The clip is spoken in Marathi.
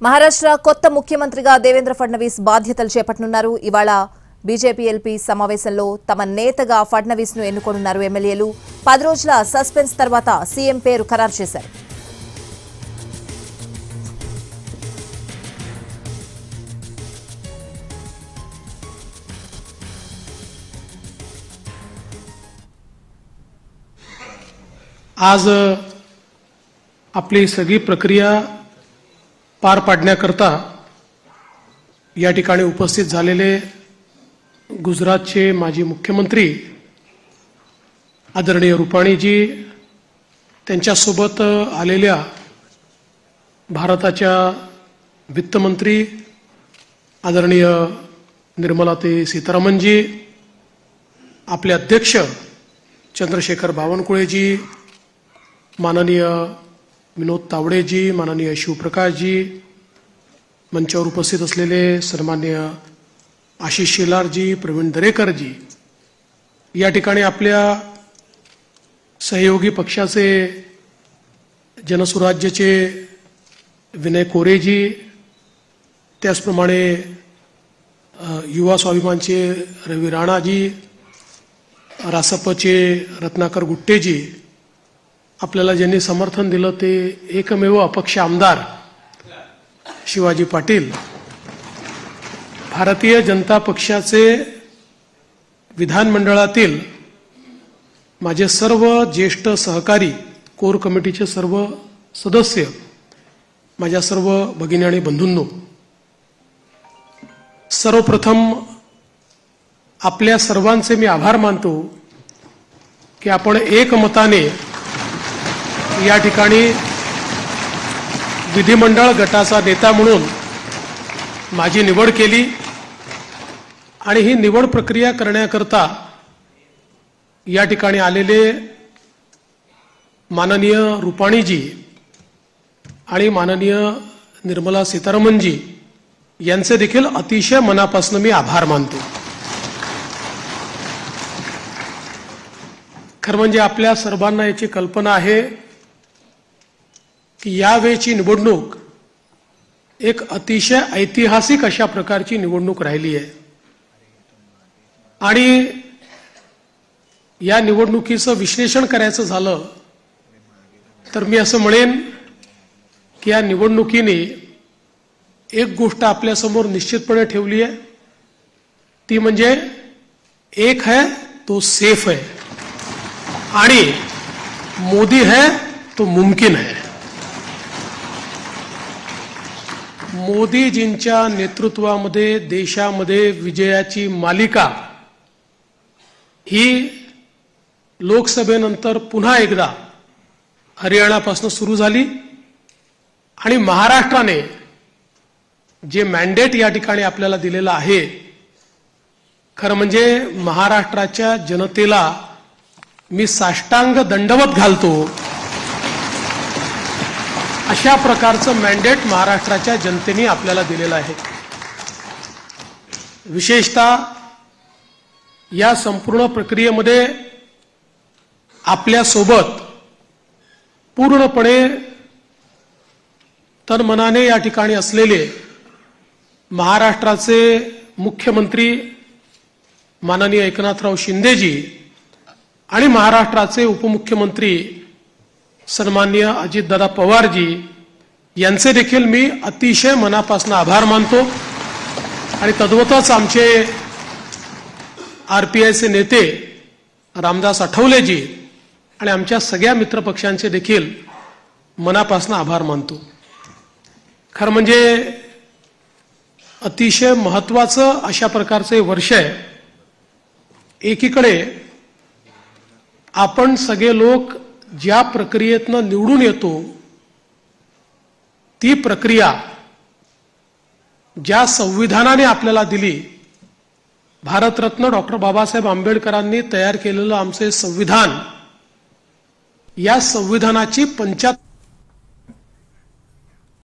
మహారాష్ట్ర కొత్త ముఖ్యమంత్రిగా దేవేంద్ర ఫడ్నవీస్ బాధ్యతలు చేపట్టనున్నారు. ఇవాళ బీజేపీ ఎల్పీ సమావేశంలో తమ నేతగా ఫడ్నవీస్ ను ఎన్నుకోనున్నారు ఎమ్మెల్యేలు. 10 రోజుల సస్పెన్స్ తర్వాత సీఎం పేరు ఖరారు చేశారు. आज आपली सगळी प्रक्रिया पार पाडण्याकरता या ठिकाणी उपस्थित झालेले गुजरातचे माजी मुख्यमंत्री आदरणीय रूपाणीजी, त्यांच्यासोबत आलेल्या भारताच्या वित्तमंत्री आदरणीय निर्मलाताई सीतारामनजी, आपले अध्यक्ष चंद्रशेखर बावनकुळेजी, माननीय विनोद तावडेजी, माननीय शिवप्रकाशजी, मंचावर उपस्थित असलेले सन्माननीय आशिष शेलारजी, प्रवीण दरेकरजी, या ठिकाणी आपल्या सहयोगी पक्षाचे जनसुराज्यचे विनय कोरेजी, त्याचप्रमाणे युवा स्वाभिमानचे रवी राणाजी, रासपचे रत्नाकर गुट्टेजी, आपल्याला ज्यांनी समर्थन दिलं ते एकमेव अपक्ष आमदार शिवाजी पाटील, भारतीय जनता पक्षाचे विधानमंडळातील माझे सर्व ज्येष्ठ सहकारी, कोर कमिटीचे सर्व सदस्य, माझ्या सर्व भगिनी आणि बंधूंनो, सर्वप्रथम आपल्या सर्वांचे मी आभार मानतो की आपण एकमताने या ठिकाणी विधिमंडळ गटाचा नेता म्हणून माझी निवड केली आणि ही निवड प्रक्रिया करण्याकरता या ठिकाणी आलेले माननीय रूपाणीजी आणि माननीय निर्मला सीतारामनजी यांचे देखील अतिशय मनापासून मी आभार मानतो. खरं म्हणजे आपल्या सर्वांना याची कल्पना आहे की यावेळची निवडणूक एक अतिशय ऐतिहासिक अशा प्रकारची निवडणूक राहिली आहे आणि या निवडणुकीचं विश्लेषण करायचं झालं तर मी असं म्हणेन की या निवडणुकीने एक गोष्ट आपल्या समोर निश्चितपणे ठेवली आहे, ती म्हणजे एक है तो सेफ है आणि मोदी है तो मुमकिन है. मोदीजींच्या नेतृत्वामध्ये देशामध्ये विजयाची मालिका ही लोकसभेनंतर पुन्हा एकदा हरियाणापासून सुरू झाली आणि महाराष्ट्राने जे मॅन्डेट या ठिकाणी आपल्याला दिलेलं आहे, खरं म्हणजे महाराष्ट्राच्या जनतेला मी साष्टांग दंडवत घालतो अशा प्रकारचं मॅन्डेट महाराष्ट्राच्या जनतेने आपल्याला दिलेलं आहे. विशेषतः या संपूर्ण प्रक्रियेमध्ये आपल्या सोबत पूर्णपणे तनमनाने या ठिकाणी असलेले महाराष्ट्राचे मुख्यमंत्री माननीय एकनाथराव शिंदेजी आणि महाराष्ट्राचे उपमुख्यमंत्री सन्माननीय अजितदादा पवारजी यांचे देखील मी अतिशय मनापासून आभार मानतो आणि तद्वतच आमचे आरपीआयचे नेते रामदास आठवलेजी आणि आमच्या सगळ्या मित्रपक्षांचे देखील मनापासून आभार मानतो. खरं म्हणजे अतिशय महत्त्वाचं अशा प्रकारचे वर्ष आहे. एकीकडे आपण सगळे लोक ज्या प्रक्रियेतनं निवडून येतो ती प्रक्रिया ज्या संविधानाने आपल्याला दिली, भारतरत्न डॉक्टर बाबासाहेब आंबेडकरांनी तयार केलेलं आमचे संविधान, या संविधानाची 75